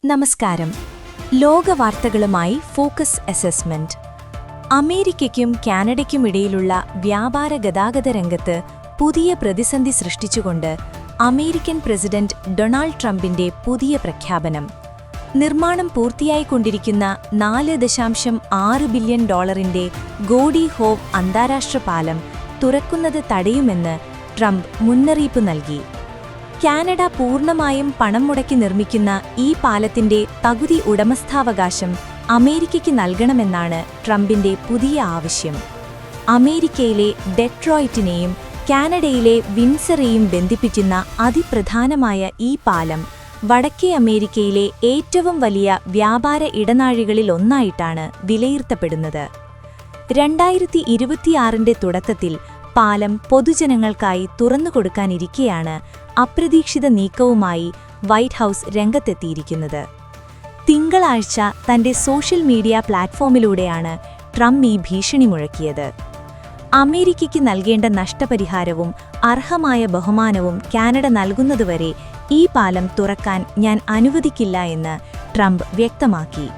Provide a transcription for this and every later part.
നമസ്കാരം. ലോകവാർത്തകളുമായി focus assessment. അമേരിക്കയ്ക്കും കാനഡയ്ക്കുമിടയിലുള്ള വ്യാപാര ഗതാഗത രംഗത്ത് പുതിയ പ്രതിസന്ധി സൃഷ്ടിച്ചുകൊണ്ട് അമേരിക്കൻ പ്രസിഡന്റ് ഡൊണാൾഡ് ട്രംപിന്റെ പുതിയ പ്രഖ്യാപനം. നിർമ്മാണം പൂർത്തിയായിക്കൊണ്ടിരിക്കുന്ന $4.6 ബില്യൺ ഗോഡി ഹോവ് അന്താരാഷ്ട്ര പാലം തുറക്കുന്നത് തടയുമെന്ന് ട്രംപ് മുന്നറിയിപ്പ് നൽകി. കാനഡ പൂർണ്ണമായും പണം മുടക്കി നിർമ്മിക്കുന്ന ഈ പാലത്തിന്റെ പകുതി ഉടമസ്ഥാവകാശം അമേരിക്കയ്ക്ക് നൽകണമെന്നാണ് ട്രംപിന്റെ പുതിയ ആവശ്യം. അമേരിക്കയിലെ ഡെട്രോയിറ്റിനെയും കാനഡയിലെ വിൻസറെയും ബന്ധിപ്പിക്കുന്ന അതിപ്രധാനമായ ഈ പാലം വടക്കേ അമേരിക്കയിലെ ഏറ്റവും വലിയ വ്യാപാര ഇടനാഴികളിൽ ഒന്നായിട്ടാണ് വിലയിരുത്തപ്പെടുന്നത്. 2026 തുടക്കത്തിൽ പാലം പൊതുജനങ്ങൾക്കായി തുറന്നുകൊടുക്കാനിരിക്കെയാണ് അപ്രതീക്ഷിത നീക്കവുമായി വൈറ്റ് ഹൌസ് രംഗത്തെത്തിയിരിക്കുന്നത്. തിങ്കളാഴ്ച തന്റെ സോഷ്യൽ മീഡിയ പ്ലാറ്റ്ഫോമിലൂടെയാണ് ട്രംപ് ഈ ഭീഷണി മുഴക്കിയത്. അമേരിക്കയ്ക്ക് നൽകേണ്ട നഷ്ടപരിഹാരവും അർഹമായ ബഹുമാനവും കാനഡ നൽകുന്നതുവരെ ഈ പാലം തുറക്കാൻ ഞാൻ അനുവദിക്കില്ല എന്ന് ട്രംപ് വ്യക്തമാക്കി.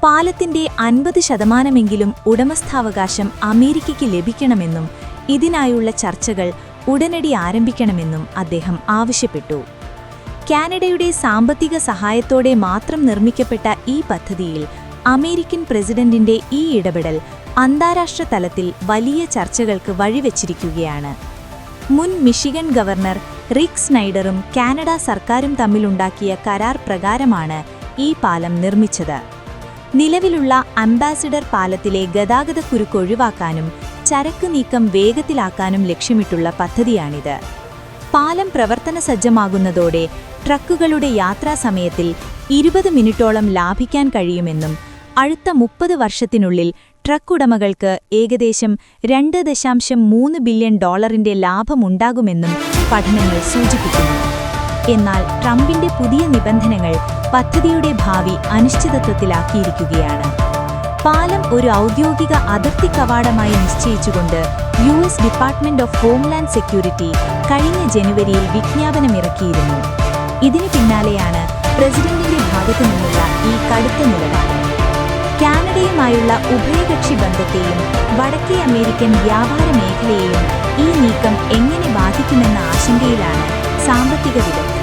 പാലത്തിന്റെ 50% ഉടമസ്ഥാവകാശം അമേരിക്കയ്ക്ക് ലഭിക്കണമെന്നും ഇതിനായുള്ള ചർച്ചകൾ ഉടനടി ആരംഭിക്കണമെന്നും അദ്ദേഹം ആവശ്യപ്പെട്ടു. കാനഡയുടെ സാമ്പത്തിക സഹായത്തോടെ മാത്രം നിർമ്മിക്കപ്പെട്ട ഈ പദ്ധതിയിൽ അമേരിക്കൻ പ്രസിഡന്റിന്റെ ഈ ഇടപെടൽ അന്താരാഷ്ട്ര തലത്തിൽ വലിയ ചർച്ചകൾക്ക് വഴിവെച്ചിരിക്കുകയാണ്. മുൻ മിഷിഗൺ ഗവർണർ റിക് സ്നൈഡറും കാനഡ സർക്കാരും തമ്മിലുണ്ടാക്കിയ കരാർ പ്രകാരമാണ് ഈ പാലം നിർമ്മിച്ചത്. നിലവിലുള്ള അംബാസിഡർ പാലത്തിലെ ഗതാഗതക്കുരുക്ക് ഒഴിവാക്കാനും ചരക്ക് നീക്കം വേഗത്തിലാക്കാനും ലക്ഷ്യമിട്ടുള്ള പദ്ധതിയാണിത്. പാലം പ്രവർത്തനസജ്ജമാകുന്നതോടെ ട്രക്കുകളുടെ യാത്രാസമയത്തിൽ 20 മിനിറ്റോളം ലാഭിക്കാൻ കഴിയുമെന്നും അടുത്ത 30 വർഷത്തിനുള്ളിൽ ട്രക്കുടമകൾക്ക് ഏകദേശം $2.3 ബില്യൺ ലാഭമുണ്ടാകുമെന്നും പഠനങ്ങൾ സൂചിപ്പിക്കുന്നു. എന്നാൽ ട്രംപിന്റെ പുതിയ നിബന്ധനകൾ പദ്ധതിയുടെ ഭാവി അനിശ്ചിതത്വത്തിലാക്കിയിരിക്കുകയാണ്. പാലം ഒരു ഔദ്യോഗിക അതിർത്തി കവാടമായി നിശ്ചയിച്ചുകൊണ്ട് US department of homeland security കഴിഞ്ഞ ജനുവരിയിൽ വിജ്ഞാപനമിറക്കിയിരുന്നു. ഇതിനു പിന്നാലെയാണ് പ്രസിഡന്റിന്റെ ഭാഗത്തു നിന്നുള്ള ഈ കടുത്ത നിലപാട്. കാനഡയുമായുള്ള ഉഭയകക്ഷി ബന്ധത്തെയും വടക്കേ അമേരിക്കൻ വ്യാപാര മേഖലയെയും ഈ നീക്കം എങ്ങനെ ബാധിക്കുമെന്ന ആശങ്കയിലാണ് സാമ്പത്തിക വിദഗ്ധർ.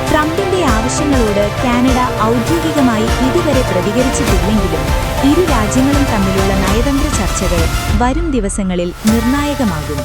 ട്രംപിന്റെ ആവശ്യങ്ങളോട് കാനഡ ഔദ്യോഗികമായി ഇതുവരെ പ്രതികരിച്ചിട്ടില്ലെങ്കിലും ഇരു രാജ്യങ്ങളും തമ്മിലുള്ള നയതന്ത്ര ചർച്ചകൾ വരും ദിവസങ്ങളിൽ നിർണായകമാകും.